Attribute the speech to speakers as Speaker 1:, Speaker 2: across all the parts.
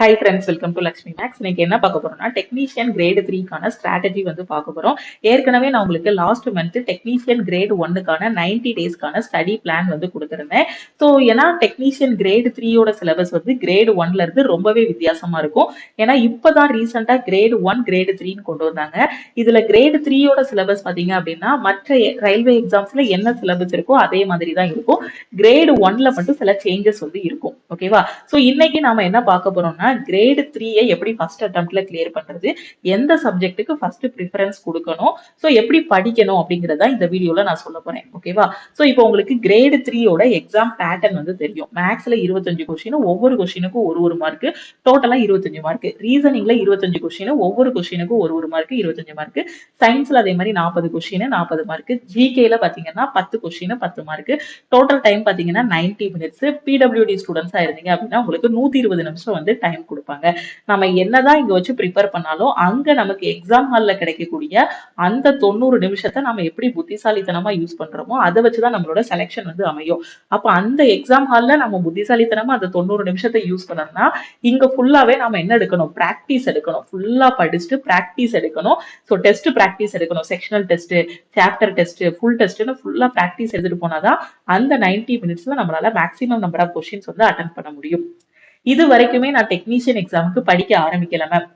Speaker 1: Hi friends, welcome to Lakshmi maths. இன்னைக்கு என்ன பார்க்க போறோம்னா டெக்னீஷியன் கிரேடு 3க்கான ஸ்ட்ராட்டஜி வந்து பார்க்க போறோம். ஏற்கனவே நான் உங்களுக்கு லாஸ்ட் மந்த் டெக்னீஷியன் கிரேடு 1க்கான 90 டேஸ்க்கான ஸ்டடி பிளான் வந்து கொடுத்துருந்தேன். ஸோ ஏன்னா டெக்னீஷியன் கிரேடு 3யோட சிலபஸ் வந்து கிரேடு 1ல இருந்து ரொம்பவே வித்தியாசமா இருக்கும். ஏன்னா இப்பதான் ரீசெண்டா கிரேடு 1 கிரேடு 3ன்னு கொண்டு வந்தாங்க. இதுல கிரேடு 3யோட சிலபஸ் பாத்தீங்க அப்படின்னா மற்ற ரயில்வே எக்ஸாம்ஸ்ல என்ன சிலபஸ் இருக்கோ அதே மாதிரி தான் இருக்கும். கிரேடு 1ல மட்டும் சில சேஞ்சஸ் வந்து இருக்கும். ஓகேவா? ஸோ இன்னைக்கு நாம என்ன பார்க்க போறோம்னா கிரேடு 3 எப்படி ஃபர்ஸ்ட் அட்டெம்ப்ட்ல கிளியர் பண்றது, எந்த சப்ஜெக்ட்டுக்கு ஃபர்ஸ்ட் ப்ரிஃபரன்ஸ் கொடுக்கணும், ஸோ எப்படி படிக்கணும் அப்படிங்கறத இந்த வீடியோல நான் சொல்ல போறேன். ஓகேவா? ஸோ இப்போ உங்களுக்கு கிரேடு 3யோட எக்ஸாம் பேட்டர்ன் வந்து தெரியும். மேக்ஸ்ல 25 கொஸ்டின், ஒவ்வொரு கொஸ்டினுக்கும் ஒரு மார்க், டோட்டலா 25 மார்க். ரீசனிங்ல 25 கொஸ்டின், ஒவ்வொரு கொஸ்டினுக்கும் ஒரு மார்க், 25 மார்க். சயின்ஸ்ல அதே மாதிரி 40 கொஸ்டின், 40 மார்க். ஜிகேல பாத்தீங்கன்னா 10 கொஸ்டின், 10 மார்க். டோட்டல் டைம் பாத்தீங்கன்னா 90 மினிட்ஸ். பிடபிள்யூடி ஸ்டூடெண்ட்ஸா இருந்தீங்க அப்படின்னா உங்களுக்கு 120 நிமிஷம் வந்து டைம் கொடுப்பாங்க. நம்ம என்னதான் இங்க வச்சு ப்ரிப்பேர் பண்ணாலும் அங்க நமக்கு எக்ஸாம் ஹால்ல கிடைக்கக்கூடிய அந்த 90 நிமிஷத்தை நம்ம எப்படி புத்திசாலித்தனமா யூஸ் பண்றோமோ அதை வச்சுதான் நம்மளோட செலெக்ஷன் வந்து அமையும். அப்ப அந்த எக்ஸாம் ஹால்ல நம்ம புத்திசாலித்தனமா அந்த 90 நிமிஷத்தை யூஸ் பண்ணோம்னா இங்க ஃபுல்லாவே நம்ம என்ன எடுக்கணும், பிராக்டிஸ் எடுக்கணும். ஃபுல்லா படிச்சுட்டு பிராக்டிஸ் எடுக்கணும். ஸோ டெஸ்ட் பிராக்டிஸ் எடுக்கணும். Sectional test, chapter test, full டெஸ்ட்னு ஃபுல்லா பிராக்டிஸ் எடுத்துட்டு போனாதான் அந்த 90 மினிட்ஸ்ல நம்மளால மேக்ஸிமம் நம்பர் ஆஃப் கொஸ்டின்ஸ் வந்து அட்டென்ட் பண்ண முடியும். இது வரைக்குமே நான் டெக்னீஷியன் எக்ஸாமுக்கு படிக்க ஆரம்பிக்கல மேம்,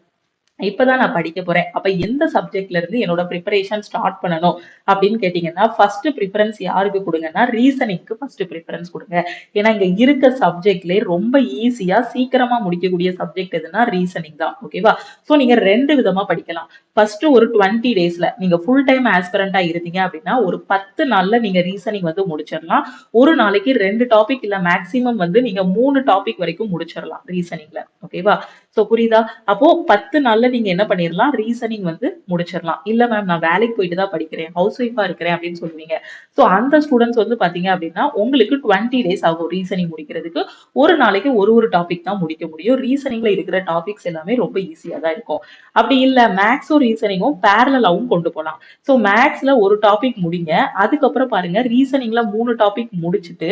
Speaker 1: இப்பதான் நான் படிக்க போறேன். அப்ப எந்த சப்ஜெக்ட்ல இருந்து என்னோட ப்ரிப்பரேஷன் ஸ்டார்ட் பண்ணணும் அப்படின்னு கேட்டீங்கன்னா ஃபர்ஸ்ட் ப்ரிஃபரன்ஸ் யாருக்கு கொடுங்கன்னா ரீசனிங்க்கு ஃபர்ஸ்ட் ப்ரிஃபரன்ஸ் கொடுங்க. ஏன்னா இங்க இருக்க சப்ஜெக்ட்ல ரொம்ப ஈஸியா சீக்கிரமா முடிக்கக்கூடிய சப்ஜெக்ட் எதுனா ரீசனிங் தான். ஓகேவா? சோ நீங்க ரெண்டு விதமா படிக்கலாம். ஃபர்ஸ்ட் ஒரு 20 டேஸ்ல நீங்க ஃபுல் டைம் ஆஸ்பிரண்டா இருந்தீங்க அப்படின்னா ஒரு 10 நாள்ல நீங்க ரீசனிங் வந்து முடிச்சிடலாம். ஒரு நாளைக்கு 2 டாபிக் இல்ல மேக்சிமம் வந்து நீங்க 3 டாபிக் வரைக்கும் முடிச்சிடலாம் ரீசனிங்ல. ஓகேவா? சோ புரியுதா? அப்போ 10 நாள்ல நீங்க என்ன பண்ணிடலாம், ரீசனிங் வந்து முடிச்சிடலாம். இல்ல மேம் நான் வேலைக்கு போயிட்டு தான் படிக்கிறேன், ஹவுஸ் ஒய்ஃபா இருக்கிறேன் அப்படின்னு சொல்லுவீங்க. சோ அந்த ஸ்டூடெண்ட்ஸ் வந்து பாத்தீங்க அப்படின்னா உங்களுக்கு 20 டேஸ் ஆகும் ரீசனிங் முடிக்கிறதுக்கு. ஒரு நாளைக்கு ஒரு டாபிக் தான் முடிக்க முடியும். ரீசனிங்ல இருக்கிற டாபிக்ஸ் எல்லாமே ரொம்ப ஈஸியா தான் இருக்கும். அப்படி இல்ல மேக்ஸும் ரீசனிங்கும் பேரலாவும் கொண்டு போகலாம். சோ மேக்ஸ்ல ஒரு டாபிக் முடிங்க, அதுக்கப்புறம் பாருங்க ரீசனிங்ல 3 டாபிக் முடிச்சுட்டு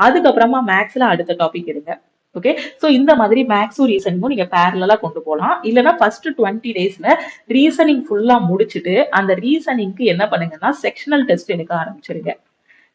Speaker 1: அதுக்கப்புறமா மேக்ஸ்ல அடுத்த டாபிக் எடுங்க. ஓகே, சோ இந்த மாதிரி மேக்ஸும் ரீசனிங்கும் நீங்க பேரலா கொண்டு போகலாம். இல்லைன்னா ஃபர்ஸ்ட் 20 டேஸ்ல ரீசனிங் ஃபுல்லா முடிச்சுட்டு அந்த ரீசனிங்க்கு என்ன பண்ணுங்கன்னா செக்ஷனல் டெஸ்ட் எடுக்க ஆரம்பிச்சிருங்க.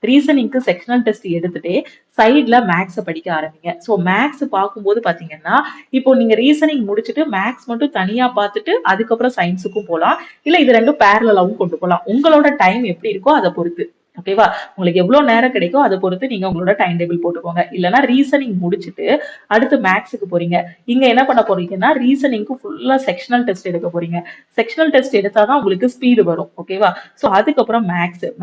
Speaker 1: ரீசனிங்க்கு செக்ஷனல் டெஸ்ட் எடுத்துட்டு சைட்ல மேக்ஸை படிக்க ஆரம்பிங்க. ஸோ மேக்ஸ் பார்க்கும்போது பாத்தீங்கன்னா இப்போ நீங்க ரீசனிங் முடிச்சுட்டு மேக்ஸ் மட்டும் தனியா பார்த்துட்டு அதுக்கப்புறம் சயின்ஸுக்கும் போகலாம். இல்ல இது ரெண்டும் பேரலாவும் கொண்டு போகலாம். உங்களோட டைம் எப்படி இருக்கோ அதை பொறுத்து. ஓகேவா? உங்களுக்கு எவ்வளவு நேரம் கிடைக்கும் அதை பொறுத்து நீங்க உங்களோட டைம் டேபிள் போட்டுக்கோங்க. இல்லைன்னா ரீசனிங் முடிச்சுட்டு அடுத்து மேக்ஸுக்கு போறீங்க. இங்க என்ன பண்ண போறீங்கன்னா ரீசனிங்க்கு ஃபுல்லா செக்ஷனல் டெஸ்ட் எடுக்க போறீங்க. செக்ஷனல் டெஸ்ட் எடுத்தாதான் உங்களுக்கு ஸ்பீடு வரும். ஓகேவா? சோ அதுக்கப்புறம்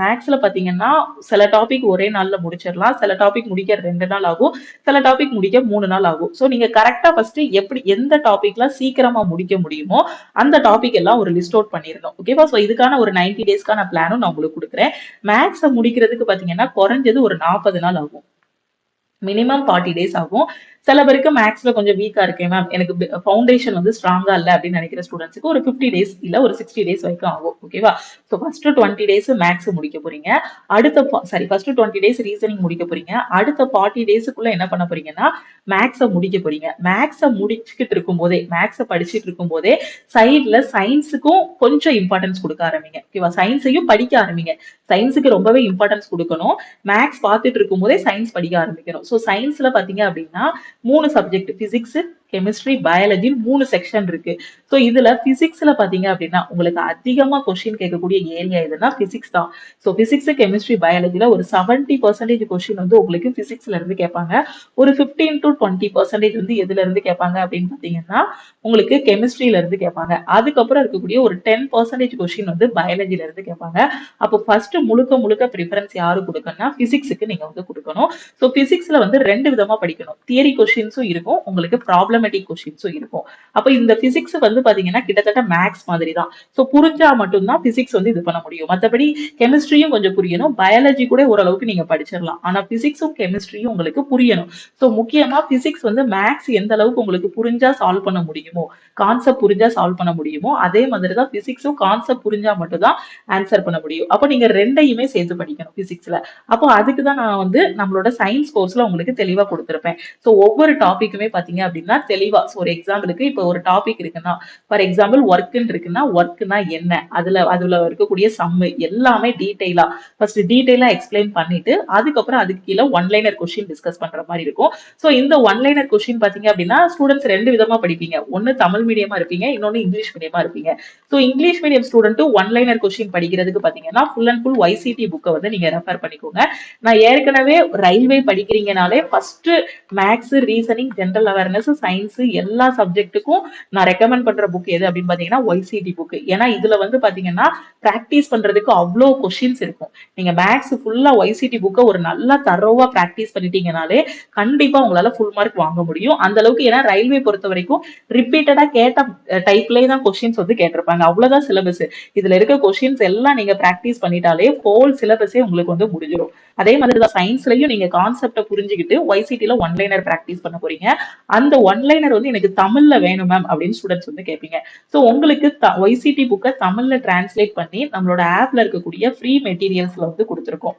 Speaker 1: மேக்ஸ்ல பாத்தீங்கன்னா சில டாபிக் ஒரே நாள்ல முடிச்சிடலாம், சில டாபிக் முடிக்க 2 நாள் ஆகும், சில டாபிக் முடிக்க 3 நாள் ஆகும். சோ நீங்க கரெக்டா ஃபர்ஸ்ட் எப்படி எந்த டாபிக்ல சீக்கிரமா முடிக்க முடியுமோ அந்த டாபிக் எல்லாம் ஒரு லிஸ்ட் அவுட் பண்ணிடணும். ஓகேவா? சோ இதுக்கான ஒரு 90 டேஸ்க்கான பிளானும் நான் உங்களுக்கு கொடுக்குறேன். மேக்ஸ் முடிக்கிறதுக்கு பாத்தீங்கன்னா குறைஞ்சது ஒரு 40 நாள் ஆகும், மினிமம் 40 டேஸ் ஆகும். சில பேருக்கு மேக்ஸ்ல கொஞ்சம் வீக்கா இருக்கேன் மேம், எனக்கு ஃபவுண்டேஷன் வந்து ஸ்ட்ராங்கா இல்ல அப்படின்னு நினைக்கிற ஸ்டூடெண்ட்ஸ்க்கு ஒரு 50 டேஸ் இல்ல ஒரு 60 டேஸ் வரைக்கும் ஆகும். ஓகேவா? சோ ஃபர்ஸ்ட் 20 டேஸ் மேக்ஸ் முடிக்க போறீங்க. அடுத்த ஃபர்ஸ்ட் 20 டேஸ் ரீசனிங் முடிக்க போறீங்க. அடுத்த 40 டேஸ்க்குள்ள என்ன பண்ண போறீங்கன்னா மேக்ஸை முடிக்க போறீங்க. மேக்ஸை முடிச்சுக்கிட்டு இருக்கும் போதே, மேக்ஸை படிச்சுட்டு இருக்கும் போதே சைட்ல சயின்ஸுக்கும் கொஞ்சம் இம்பார்ட்டன்ஸ் கொடுக்க ஆரம்பிங்க. ஓகேவா? சயின்ஸையும் படிக்க ஆரம்பிங்க. சயின்ஸுக்கு ரொம்பவே இம்பார்ட்டன்ஸ் கொடுக்கணும். மேக்ஸ் பார்த்துட்டு இருக்கும் போதே சயின்ஸ் படிக்க ஆரம்பிக்கணும். சோ சயின்ஸ்ல பாத்தீங்க அப்படின்னா 3 subject, physics, chemistry, biology 3 section இருக்கு. சோ இதுல பிசிக்ஸ்ல பாத்தீங்க அப்படின்னா உங்களுக்கு அதிகமா கொஸ்டின் கேட்கக்கூடிய ஏரியா எதுனா பிசிக்ஸ் தான். சோ பிசிக்ஸ், கெமிஸ்ட்ரி, பயாலஜில ஒரு 70% கொஸ்டின் வந்து உங்களுக்கு பிசிக்ஸ்ல இருந்து கேட்பாங்க. ஒரு 15 to 20% வந்து எதுல இருந்து கேட்பாங்க அப்படின்னு பாத்தீங்கன்னா உங்களுக்கு கெமிஸ்ட்ரியில இருந்து கேட்பாங்க. அதுக்கப்புறம் இருக்கக்கூடிய ஒரு 10% கொஸ்டின் வந்து பயாலஜில இருந்து கேட்பாங்க. அப்போ ஃபர்ஸ்ட் முழுக்க ப்ரிஃபரன்ஸ் யாரு கொடுக்கணும்னா பிசிக்ஸுக்கு நீங்க வந்து கொடுக்கணும். சோ பிசிக்ஸ்ல வந்து 2 விதமா படிக்கணும். தியரி கொஸ்டின்ஸும் இருக்கும், உங்களுக்கு ப்ராப்ளமேட்டிக் கொஸ்டின்ஸும் இருக்கும். அப்ப இந்த பிசிக்ஸ் வந்து பாத்தீங்கன்னா கிட்டத்தட்ட மேக்ஸ் மாதிரி தான். சோ புரிஞ்சா மட்டும்தான் பிசிக்ஸ் வந்து இது பண்ண முடியும். மத்தபடி கெமிஸ்ட்ரியும் கொஞ்சம் புரியணும், பயாலஜி கூட ஓரளவுக்கு நீங்க படிச்சிடலாம். ஆனா பிசிக்ஸும் கெமிஸ்ட்ரியும் உங்களுக்கு புரியணும். சோ முக்கியமா பிசிக்ஸ் வந்து மேக்ஸ் எந்த அளவுக்கு உங்களுக்கு புரிஞ்சா சால்வ் பண்ண முடியுமோ, கான்செப்ட் புரிஞ்சா சால்வ் பண்ண முடியுமோ அதே மாதிரிதான் பிசிக்ஸும் கான்செப்ட் புரிஞ்சா மட்டும் தான் ஆன்சர் பண்ண முடியும். அப்ப நீங்க ரெண்டையுமே சேர்த்து படிக்கணும் பிசிக்ஸ்ல. அப்போ அதுக்குதான் நான் வந்து நம்மளோட சயின்ஸ் கோர்ஸ்ல உங்களுக்கு தெளிவா கொடுத்திருப்பேன். சோ ஒவ்வொரு டாபிக்குமே பாத்தீங்க அப்படின்னா தெளிவா ஒரு எக்ஸாம்பிளுக்கு இப்போ ஒரு டாபிக் இருக்குன்னா, ஃபார் எக்ஸாம்பிள் ஒர்க்ன்னு இருக்குன்னா ஒர்க்னா என்ன, அதுல இருக்கக்கூடிய சம்மு எல்லாமே டீடைலா ஃபர்ஸ்ட் டீடைலா எக்ஸ்பிளைன் பண்ணிட்டு அதுக்கப்புறம் அதுக்கு கீழே ஒன்லைனர் கொஸ்டின் டிஸ்கஸ் பண்ற மாதிரி இருக்கும். ஸோ இந்த ஒன்லைனர் கொஸ்டின் பாத்தீங்க அப்படின்னா ஸ்டூடெண்ட்ஸ் ரெண்டு விதமா படிப்பீங்க. ஒன்னு தமிழ் மீடியமா இருப்பீங்க, இன்னொன்னு இங்கிலீஷ் மீடியமா இருப்பீங்க. So English medium student one-liner question படிக்கிறதுக்கு பாத்தீங்கன்னா ஃபுல் அண்ட் ஃபுல் YCT புக்கை வந்து நீங்க ரெஃபர் பண்ணிக்கோங்க. நான் ஏற்கனவே ரயில்வே படிக்கிறீங்கனாலே first maths, reasoning, general awareness, science எல்லா சப்ஜெக்ட்டுக்கும் நான் ரெக்கமெண்ட் பண்ற புக் எது அப்படின்னு பாத்தீங்கன்னா YCT புக். ஏன்னா இதுல வந்து பாத்தீங்கன்னா பிராக்டிஸ் பண்றதுக்கு அவ்வளோ கொஸ்டின்ஸ் இருக்கும். நீங்க மேக்ஸ் ஃபுல்லா YCT புக்கை ஒரு நல்லா தரோவா பிராக்டிஸ் பண்ணிட்டீங்கனாலே கண்டிப்பா உங்களால ஃபுல் மார்க் வாங்க முடியும். அந்த அளவுக்கு ஏன்னா ரயில்வே பொறுத்த வரைக்கும் ரிப்பீட்டடா கேட்ட டைப்லயே தான் கொஸ்டின்ஸ் வந்து கேட்டிருப்பாங்க. அவ்வளவுதான் சிலபஸ். இதுல இருக்க கொஸ்டின்ஸ் எல்லாம் நீங்க பிராக்டிஸ் பண்ணிட்டாலே ஹோல் சிலபஸே உங்களுக்கு வந்து முடிஞ்சிடும். அதே மாதிரி தான் சயின்ஸ்லயும் நீங்க கான்செப்டை புரிஞ்சுக்கிட்டு YCTல ஒன்லைனர் பிராக்டிஸ் பண்ண போறீங்க. அந்த ஒன்லைனர் வந்து எனக்கு தமிழ்ல வேணும் மேம் அப்படின்னு ஸ்டூடெண்ட்ஸ் வந்து கேட்பீங்க. ஸோ உங்களுக்கு YCT புக்கை தமிழ்ல டிரான்ஸ்லேட் பண்ணி நம்மளோட ஆப்ல இருக்கக்கூடிய ஃப்ரீ மெட்டீரியல்ஸ்ல வந்து கொடுத்துருக்கோம்.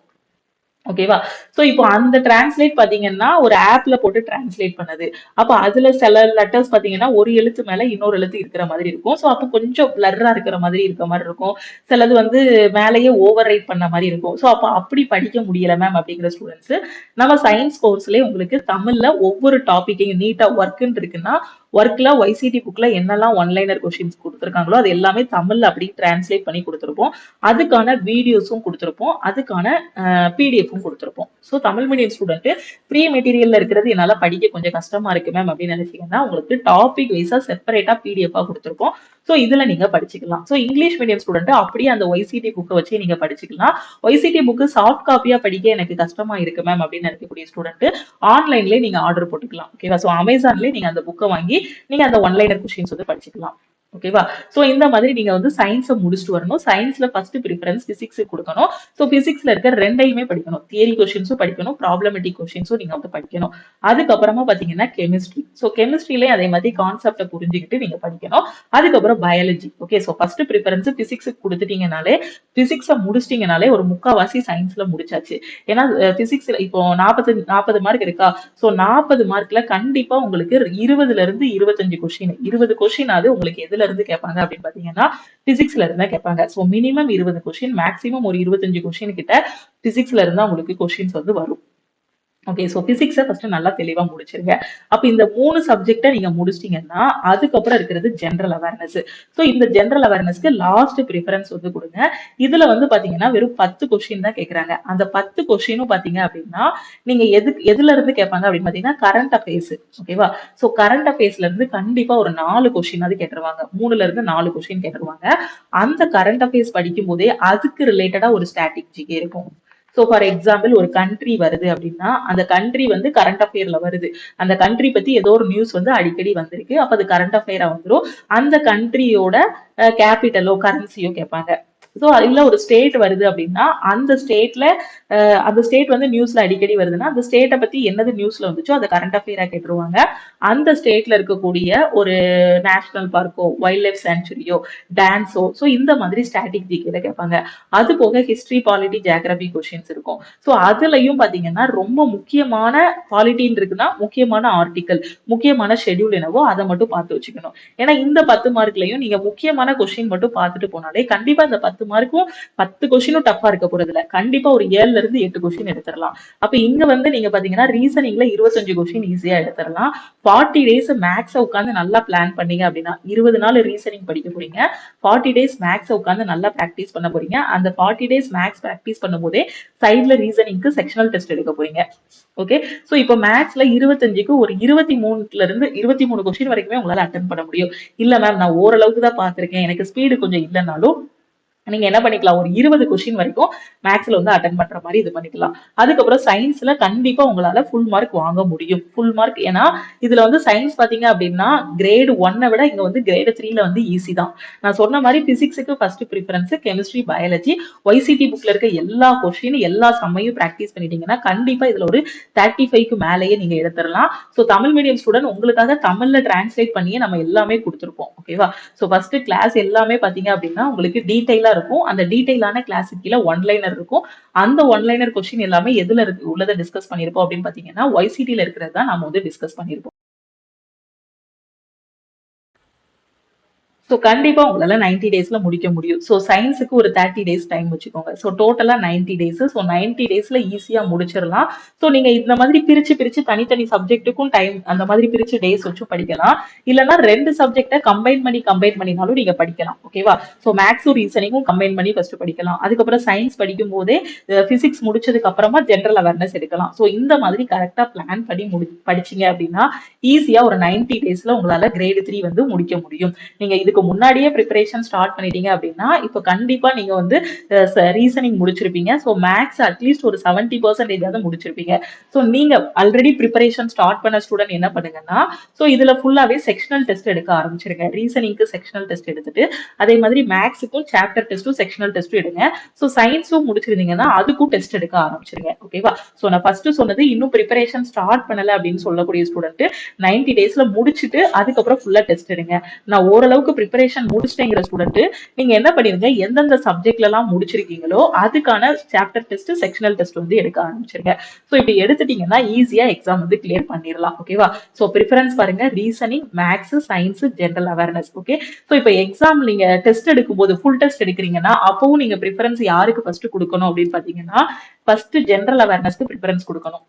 Speaker 1: ஓகேவா? சோ இப்போ அந்த டிரான்ஸ்லேட் பாத்தீங்கன்னா ஒரு ஆப்ல போட்டு டிரான்ஸ்லேட் பண்ணது. அப்ப அதுல சில லெட்டர்ஸ் பாத்தீங்கன்னா ஒரு எழுத்து மேல இன்னொரு எழுத்து இருக்கிற மாதிரி இருக்கும். சோ அப்ப கொஞ்சம் பிளர்ரா இருக்கிற மாதிரி இருக்க மாதிரி இருக்கும். சிலது வந்து மேலேயே ஓவர் ரைட் பண்ண மாதிரி இருக்கும். சோ அப்ப அப்படி படிக்க முடியல மேம் அப்படிங்கிற ஸ்டூடெண்ட்ஸ் நம்ம சயின்ஸ் கோர்ஸ்லயே உங்களுக்கு தமிழ்ல ஒவ்வொரு டாபிக்கையும் நீட்டா ஒர்க்ன்னு இருக்குன்னா ஒர்க்ல YCT புக்ல என்னெல்லாம் ஒன்லைனர் கொஸ்டின்ஸ் கொடுத்துருக்காங்களோ அது எல்லாமே தமிழ்ல அப்படி டிரான்ஸ்லேட் பண்ணி கொடுத்துருப்போம். அதுக்கான வீடியோஸும் கொடுத்துருப்போம். அதுக்கான பிடிஎஃப்பும் கொடுத்துருப்போம். So Tamil medium student free மெட்டீரியல்ல இருக்கிறது என்னால படிக்க கொஞ்சம் கஷ்டமா இருக்கு மேம் அப்படின்னு நினைச்சீங்கன்னா உங்களுக்கு டாபிக் வைஸா செப்பரேட்டா பிடிஎஃபா கொடுத்துருப்போம். ஸோ இதுல நீங்க படிச்சுக்கலாம். ஸோ இங்கிலீஷ் மீடியம் ஸ்டூடெண்ட் அப்படியே அந்த YCT புக்கை வச்சு நீங்க படிச்சுக்கலாம். YCT புக்கு சாஃப்ட் காப்பியா படிக்க எனக்கு கஷ்டமா இருக்கு மேம் அப்படின்னு நினைக்கக்கூடிய ஸ்டூடெண்ட் ஆன்லைன்லேயே நீங்க ஆர்டர் போட்டுக்கலாம். ஓகேவா? ஸோ அமேசான்லேயே நீங்க அந்த புக்கை வாங்கி நீங்க அந்த ஒன்லைனர் கொஸ்டின்ஸ் வந்து படிச்சுக்கலாம். ஓகேவா? சோ இந்த மாதிரி நீங்க வந்து சயின்ஸை முடிச்சுட்டு வரணும். சயின்ஸ்ல ஃபர்ஸ்ட் ப்ரிஃபரன்ஸ் பிசிக்ஸ் கொடுக்கணும். சோ பிசிக்ஸ்ல இருக்க ரெண்டையுமே படிக்கணும். தியரி கொஸ்டின்ஸும் படிக்கணும், ப்ராப்ளமேட்டிக் கொஸ்டின்ஸும் நீங்க வந்து படிக்கணும். அதுக்கப்புறமா பாத்தீங்கன்னா கெமிஸ்ட்ரி. சோ கெமிஸ்ட்ரிலேயே அதே மாதிரி கான்செப்டை புரிஞ்சுக்கிட்டு நீங்க படிக்கணும். அதுக்கப்புறம் biology. Okay, so first preference physics கொடுத்துட்டீங்கனாலே பிசிக்ஸை முடிச்சிட்டீங்கனாலே ஒரு முக்காவாசி சயின்ஸ்ல முடிச்சாச்சு. ஏன்னா பிசிக்ஸ்ல இப்போ 40 மார்க் இருக்கா? சோ 40 மார்க்ல கண்டிப்பா உங்களுக்கு 20ல இருந்து 25 கொஸ்டின் 20 கொஸ்டின் அது உங்களுக்கு எதுல இருந்து கேட்பாங்க அப்படின்னு பாத்தீங்கன்னா பிசிக்ஸ்ல இருந்தா கேட்பாங்க. சோ மினிமம் 20 கொஸ்டின், மேக்ஸிமம் ஒரு 25 கொஸ்டின் கிட்ட பிசிக்ஸ்ல இருந்தா உங்களுக்கு கொஸ்டின்ஸ் வந்து வரும். ஓகே, சோ பிசிக்ஸை ஃபர்ஸ்ட் நல்லா தெளிவா முடிச்சிருங்க. அப்ப இந்த 3 சப்ஜெக்டை நீங்க முடிச்சிட்டீங்கன்னா அதுக்கப்புறம் இருக்கிறது ஜென்ரல் அவேர்னஸ். சோ இந்த ஜென்ரல் அவேர்னஸ்க்கு லாஸ்ட் ப்ரிஃபரன்ஸ் வந்து கொடுங்க. இதுல வந்து பாத்தீங்கன்னா வெறும் 10 கொஸ்டின் தான் கேட்கறாங்க. அந்த 10 கொஸ்டினும் பாத்தீங்க அப்படின்னா நீங்க எதுல இருந்து கேட்பாங்க அப்படின்னு பாத்தீங்கன்னா கரண்ட் அஃபேர்ஸ். ஓகேவா? சோ கரண்ட் அஃபேர்ஸ்ல இருந்து கண்டிப்பா ஒரு 4 கொஸ்டின் அது கேட்டுருவாங்க. 3ல இருந்து 4 கொஸ்டின் கேட்டுருவாங்க. அந்த கரண்ட் அஃபேர்ஸ் படிக்கும் போதே அதுக்கு ரிலேட்டடா ஒரு ஸ்டாட்டிக் ஜிகே இருக்கும். சோ ஃபார் எக்ஸாம்பிள் ஒரு கண்ட்ரி வருது அப்படின்னா அந்த கண்ட்ரி வந்து கரண்ட் அஃபேர்ல வருது. அந்த கண்ட்ரி பத்தி ஏதோ ஒரு நியூஸ் வந்து அடிக்கடி வந்திருக்கு. அப்ப அது கரண்ட் அஃபேரா வந்துடும். அந்த கண்ட்ரியோட கேபிட்டலோ கரன்சியோ கேட்பாங்க. ஸோ இல்ல ஒரு ஸ்டேட் வருது அப்படின்னா அந்த ஸ்டேட் வந்து நியூஸ்ல அடிக்கடி வருதுன்னா அந்த ஸ்டேட்டை பத்தி என்னது நியூஸ்ல வந்துச்சோ அதை கரண்ட் அஃபேரா கேட்டுருவாங்க. அந்த ஸ்டேட்ல இருக்கக்கூடிய ஒரு நேஷனல் பார்க்கோ, வைல்ட் லைஃப் சாங்சுரியோ, டான்ஸோ, ஸோ இந்த மாதிரி ஸ்டாட்டிக் ஜிகேல கேட்பாங்க. அது போக ஹிஸ்டரி, பாலிட்டி, ஜியாகிரபி கொஸ்டின்ஸ் இருக்கும். ஸோ அதுலயும் பாத்தீங்கன்னா ரொம்ப முக்கியமான பாலிட்டின்னு இருக்குன்னா முக்கியமான ஆர்டிக்கல், முக்கியமான ஷெட்யூல் என்னவோ அதை மட்டும் பார்த்து வச்சுக்கணும். ஏன்னா இந்த 10 மார்க்லயும் நீங்க முக்கியமான கொஸ்டின் மட்டும் பார்த்துட்டு போனாலே கண்டிப்பா இந்த 10 மார்க்கும் 10 கொஸ்டினும் டஃபா இருக்க போறது இல்ல. கண்டிப்பா ஒரு 7ல இருந்து 8 கொஸ்டின் எடுத்துடலாம். அப்ப இங்க வந்து நீங்க பாத்தீங்கன்னா ரீசனிங்ல 25 கொஸ்டின் ஈஸியா எடுத்துடலாம். 40 டேஸ் மேக்ஸை உட்காந்து நல்லா பிளான் பண்ணீங்க அப்படின்னா 20 நாள் ரீசனிங் படிக்க போறீங்க, 40 டேஸ் மேக்ஸை உட்காந்து நல்லா பிராக்டிஸ் பண்ண போறீங்க. அந்த 40 டேஸ் மேக்ஸ் பிராக்டிஸ் பண்ணும் போதே சைட்ல ரீசனிங்க்கு செக்ஷனல் டெஸ்ட் எடுக்க போறீங்க. ஓகே, சோ இப்போ மேக்ஸ்ல 25க்கு ஒரு 23ல இருந்து 23 கொஸ்டின் வரைக்குமே உங்களால அட்டன் பண்ண முடியும். இல்ல மேம் நான் ஓரளவுக்கு தான் பார்த்திருக்கேன், எனக்கு ஸ்பீடு கொஞ்சம் இல்லைனாலும் நீங்க என்ன பண்ணிக்கலாம், ஒரு 20 கொஸ்டின் வரைக்கும் மேக்ஸ்ல வந்து அட்டன் பண்ற மாதிரி இது பண்ணிக்கலாம். அதுக்கப்புறம் சயின்ஸ்ல கண்டிப்பா உங்களால ஃபுல் மார்க் வாங்க முடியும். ஃபுல் மார்க் ஏன்னா இதுல வந்து சயின்ஸ் பாத்தீங்க அப்படின்னா கிரேட் 1 விட இங்க வந்து கிரேட் 3ல வந்து ஈஸி தான். நான் சொன்ன மாதிரி பிசிக்ஸுக்கு first preference, chemistry, biology, YCT புக்ல இருக்க எல்லா கொஸ்டின் எல்லா சம்மையும் பிராக்டிஸ் பண்ணிட்டீங்கன்னா கண்டிப்பா இதுல ஒரு 35க்கு மேலேயே நீங்க எடுத்துடலாம். ஸோ தமிழ் மீடியம் ஸ்டூடெண்ட் உங்களுக்காக தமிழ்ல டிரான்ஸ்லேட் பண்ணியே நம்ம எல்லாமே கொடுத்துருப்போம். ஓகேவா? ஸோ ஃபர்ஸ்ட் கிளாஸ் எல்லாமே பாத்தீங்க அப்படின்னா உங்களுக்கு டீடைலா இருக்கும். அந்த டீடைலான கிளாஸுக்கு கீழே ஒன்லைனர் இருக்கும். அந்த ஒன்லைனர் கொஸ்டின் எல்லாமே எதுல உள்ளதை டிஸ்கஸ் பண்ணிருப்போம் அப்படின்னு பாத்தீங்கன்னா YCTல இருக்கிறது தான் நம்ம வந்து டிஸ்கஸ் பண்ணிருப்போம். ஸோ கண்டிப்பா உங்களால 90 டேஸ்ல முடிக்க முடியும். ஸோ சயின்ஸுக்கு ஒரு 30 டேஸ் டைம் வச்சுக்கோங்க. ஸோ டோட்டலா 90 டேஸ். ஸோ 90 டேஸ்ல ஈஸியா முடிச்சிடலாம். ஸோ நீங்க இந்த மாதிரி பிரிச்சு பிரிச்சு தனித்தனி சப்ஜெக்ட்டுக்கும் டைம் அந்த மாதிரி பிரிச்சு டேஸ் வச்சு படிக்கலாம். இல்லைன்னா 2 சப்ஜெக்டை கம்பைன் பண்ணினாலும் நீங்க படிக்கலாம். ஓகேவா? ஸோ மேக்ஸும் ரீசனிங்கும் கம்பைன் பண்ணி ஃபர்ஸ்ட் படிக்கலாம். அதுக்கப்புறம் சயின்ஸ் படிக்கும் போதே பிசிக்ஸ் முடிச்சதுக்கு அப்புறமா ஜென்ரல் அவேர்னஸ் எடுக்கலாம். ஸோ இந்த மாதிரி கரெக்டா பிளான் பண்ணி படிச்சீங்க அப்படின்னா ஈஸியா ஒரு 90 டேஸ்ல உங்களால கிரேட் 3 வந்து முடிக்க முடியும். நீங்க இதுக்கு முன்னாடியே ப்ரிப்பரேஷன் ஸ்டார்ட் பண்ணிட்டீங்க அப்படின்னா இப்போ கண்டிப்பா நீங்க வந்து ரீசனிங் முடிச்சிருப்பீங்க. ஸோ மேக்ஸ் அட்லீஸ்ட் ஒரு 70% முடிச்சிருப்பீங்க. ஸோ நீங்க ஆல்ரெடி ப்ரிப்பரேஷன் ஸ்டார்ட் பண்ண ஸ்டூடெண்ட் என்ன பண்ணுங்கன்னா, ஸோ இதுல ஃபுல்லாவே செக்ஷனல் டெஸ்ட் எடுக்க ஆரம்பிச்சிருங்க. ரீசனிங்க்கு செக்ஷனல் டெஸ்ட் எடுத்துட்டு அதே மாதிரி மேக்ஸுக்கும் சாப்டர் டெஸ்ட்டும் செக்ஷனல் டெஸ்ட்டும் எடுங்க. ஸோ சயின்ஸும் முடிச்சிருந்தீங்கன்னா அதுக்கும் டெஸ்ட் எடுக்க ஆரம்பிச்சிருங்க. ஓகேவா? ஸோ நான் ஃபர்ஸ்ட் சொன்னது இன்னும் ப்ரிப்பரேஷன் ஸ்டார்ட் பண்ணல அப்படின்னு சொல்லக்கூடிய ஸ்டூடெண்ட் 90 டேஸ்ல முடிச்சுட்டு அதுக்கப்புறம் ஃபுல்லா டெஸ்ட் எடுங்க. நான் ஓரளவுக்கு ப்ரிப்பரேஷன் முடிச்சிட்டேங்கிற ஸ்டூடெண்ட் நீங்க என்ன பண்ணிருங்க, எந்தெந்த சப்ஜெக்ட்ல எல்லாம் முடிச்சிருக்கீங்களோ அதுக்கான சாப்டர் டெஸ்ட் செக்ஷனல் டெஸ்ட் வந்து எடுக்க ஆரம்பிச்சிருங்க. ஸோ இப்படி எடுத்துட்டீங்கன்னா ஈஸியா எக்ஸாம் வந்து கிளியர் பண்ணிடலாம். ஓகேவா? ஸோ ப்ரிஃபரன்ஸ் பாருங்க, reasoning, maths, science, general awareness. Okay, so இப்போ எக்ஸாம் நீங்க டெஸ்ட் எடுக்கும்போது ஃபுல் டெஸ்ட் எடுக்கிறீங்கன்னா அப்பவும் நீங்க ப்ரிஃபரன்ஸ் யாருக்கு ஃபர்ஸ்ட் கொடுக்கணும் அப்படின்னு பாத்தீங்கன்னா, ஃபர்ஸ்ட் ஜெனரல் அவேர்னஸ்க்கு ப்ரிஃபரன்ஸ் கொடுக்கணும்.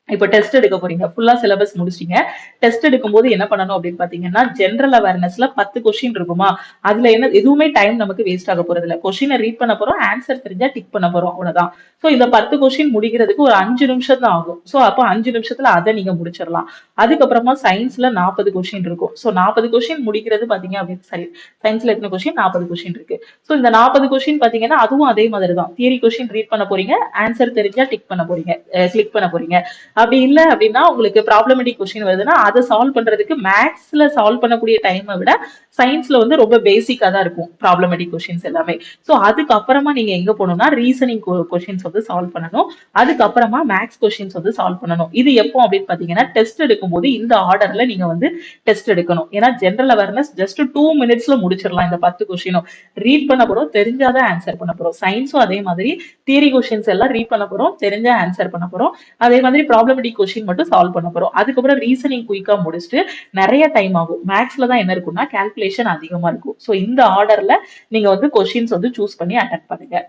Speaker 1: இப்போ டெஸ்ட் எடுக்க போறீங்க, ஃபுல்லா சிலபஸ் முடிச்சிங்க. டெஸ்ட் எடுக்கும்போது என்ன பண்ணணும் அப்படின்னு பாத்தீங்கன்னா, ஜெனரல் அவேர்னஸ்ல 10 கொஸ்டின் இருக்குமா, அதுல என்ன எதுவுமே டைம் நமக்கு வேஸ்ட் ஆக போறது இல்ல. கொஸ்டினை ரீட் பண்ண போறோம், ஆன்சர் தெரிஞ்சா டிக் பண்ண போறோம், அவ்வளவுதான். சோ இந்த 10 கொஸ்டின் முடிக்கிறதுக்கு ஒரு 5 நிமிஷம் தான் ஆகும். சோ அப்போ 5 நிமிஷத்துல அதை நீங்க முடிச்சிடலாம். அதுக்கப்புறமா சயின்ஸ்ல 40 கொஸ்டின் இருக்கும். சோ 40 கொஸ்டின் முடிக்கிறது பாத்தீங்க அப்படின்னு, சரி சயின்ஸ்ல எத்தனை கொஸ்டின், 40 கொஸ்டின் இருக்கு. சோ இந்த 40 கொஸ்டின் பாத்தீங்கன்னா அதுவும் அதே மாதிரி தான். தியரி கொஸ்டின் ரீட் பண்ண போறீங்க, ஆன்சர் தெரிஞ்சா டிக் பண்ண போறீங்க, கிளிக் பண்ண போறீங்க. அப்படி இல்ல அப்படின்னா உங்களுக்கு ப்ராப்ளமேட்டிக் கொஸ்டின் வருதுன்னா அதை சால்வ் பண்றதுக்கு மேக்ஸ்ல சால்வ் பண்ணக்கூடிய டைமை விட சயின்ஸ்ல வந்து ரொம்ப பேசிக்கா தான் இருக்கும் ப்ராப்ளமேட்டிக் கொஸ்டின்ஸ் எல்லாமே. சோ அதுக்கப்புறமா நீங்க எங்க போகணும்னா ரீசனிங் கொஸ்டின்ஸ் வந்து சால்வ் பண்ணணும். அதுக்கப்புறமா மேக்ஸ் கொஸ்டின்ஸ் வந்து சால்வ் பண்ணணும். இது எப்போ அப்படின்னு பாத்தீங்கன்னா, டெஸ்ட் எடுக்கும்போது இந்த ஆர்டர்ல நீங்க வந்து டெஸ்ட் எடுக்கணும். ஏன்னா ஜெனரல் அவேர்னஸ் ஜஸ்ட் 2 மினிட்ஸ்ல முடிச்சிடலாம். இந்த 10 கொஸ்டினும் ரீட் பண்ண போறோம், தெரிஞ்சாதான் ஆன்சர் பண்ண போறோம். சயின்ஸும் அதே மாதிரி தியரி கொஸ்டின்ஸ் எல்லாம் ரீட் பண்ண போறோம், தெரிஞ்சா ஆன்சர் பண்ண போறோம். அதே மாதிரி ப்ராப்ளமேட்டிக் கொஸ்டின் மட்டும் சால்வ் பண்ண போறோம். அதுக்கப்புறம் ரீசனிங் குயிக்கா முடிச்சுட்டு நிறைய டைம் ஆகும். மேக்ஸ்ல தான் என்ன இருக்கும்னா கால்குலேஷன் அதிகமா இருக்கும். சோ இந்த ஆர்டர்ல நீங்க வந்து கொஸ்டின்ஸ் வந்து சூஸ் பண்ணி அட்டெண்ட் பண்ணுங்க.